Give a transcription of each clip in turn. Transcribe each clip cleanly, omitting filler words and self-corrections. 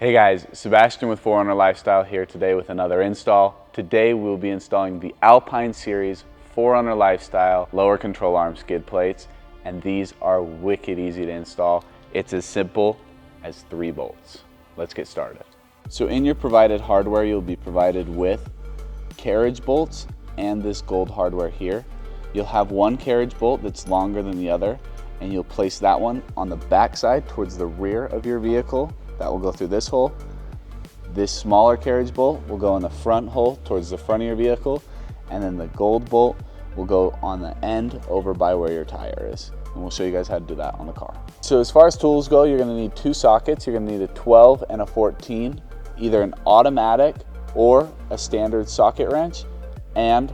Hey guys, Sebastian with 4Runner Lifestyle here today with another install. Today we'll be installing the Alpine Series 4Runner Lifestyle lower control arm skid plates, and these are wicked easy to install. It's as simple as 3 bolts. Let's get started. So in your provided hardware, you'll be provided with carriage bolts and this gold hardware here. You'll have one carriage bolt that's longer than the other, and you'll place that one on the back side towards the rear of your vehicle. That will go through this hole. This smaller carriage bolt will go in the front hole towards the front of your vehicle, and then the gold bolt will go on the end over by where your tire is. And we'll show you guys how to do that on the car. So as far as tools go, you're gonna need 2 sockets. You're gonna need a 12 and a 14, either an automatic or a standard socket wrench, and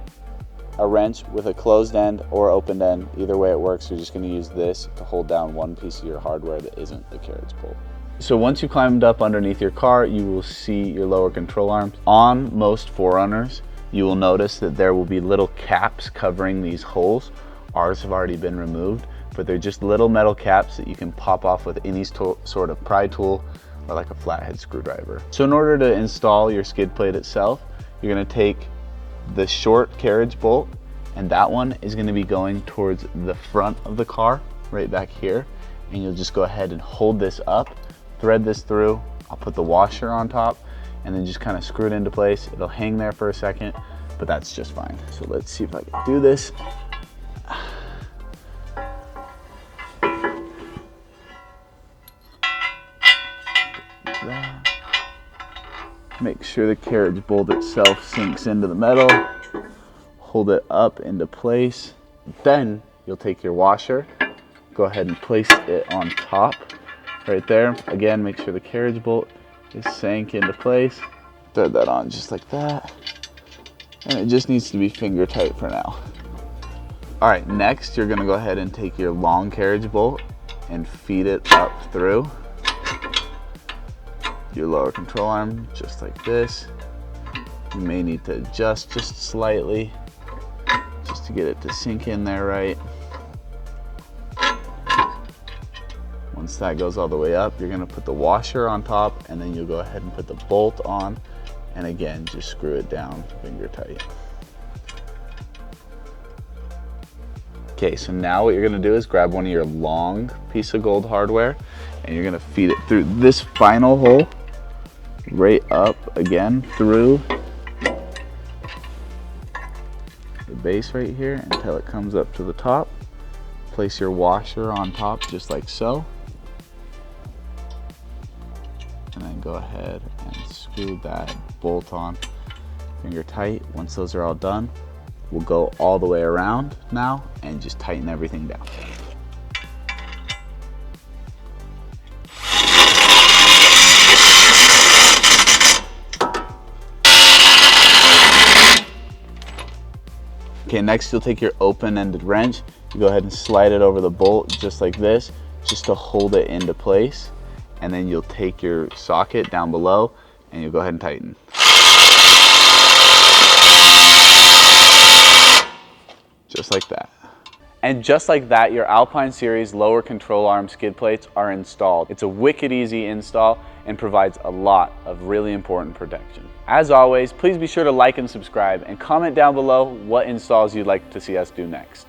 a wrench with a closed end or open end. Either way it works. You're just gonna use this to hold down one piece of your hardware that isn't the carriage bolt. So once you climbed up underneath your car, you will see your lower control arms. On most 4Runners, you will notice that there will be little caps covering these holes. Ours have already been removed, but they're just little metal caps that you can pop off with any sort of pry tool or like a flathead screwdriver. So in order to install your skid plate itself, you're gonna take the short carriage bolt, and that one is gonna be going towards the front of the car, right back here. And you'll just go ahead and hold this up, thread this through. I'll put the washer on top and then just kind of screw it into place. It'll hang there for a second, but that's just fine. So let's see if I can do this. Make sure the carriage bolt itself sinks into the metal. Hold it up into place. Then you'll take your washer, go ahead and place it on top right there. Again, make sure the carriage bolt is sank into place. Thread that on just like that. And it just needs to be finger tight for now. All right, next you're gonna go ahead and take your long carriage bolt and feed it up through your lower control arm, just like this. You may need to adjust just slightly, just to get it to sink in there right. Once that goes all the way up, you're gonna put the washer on top, and then you'll go ahead and put the bolt on, and again, just screw it down finger tight. Okay, so now what you're gonna do is grab one of your long piece of gold hardware, and you're gonna feed it through this final hole, right up again through the base right here until it comes up to the top. Place your washer on top just like so. And then go ahead and screw that bolt on finger tight. Once those are all done, we'll go all the way around now and just tighten everything down. Okay, next you'll take your open-ended wrench. You go ahead and slide it over the bolt just like this, just to hold it into place. And then you'll take your socket down below and you'll go ahead and tighten. Just like that. And just like that, your Alpine Series lower control arm skid plates are installed. It's a wicked easy install and provides a lot of really important protection. As always, please be sure to like and subscribe and comment down below what installs you'd like to see us do next.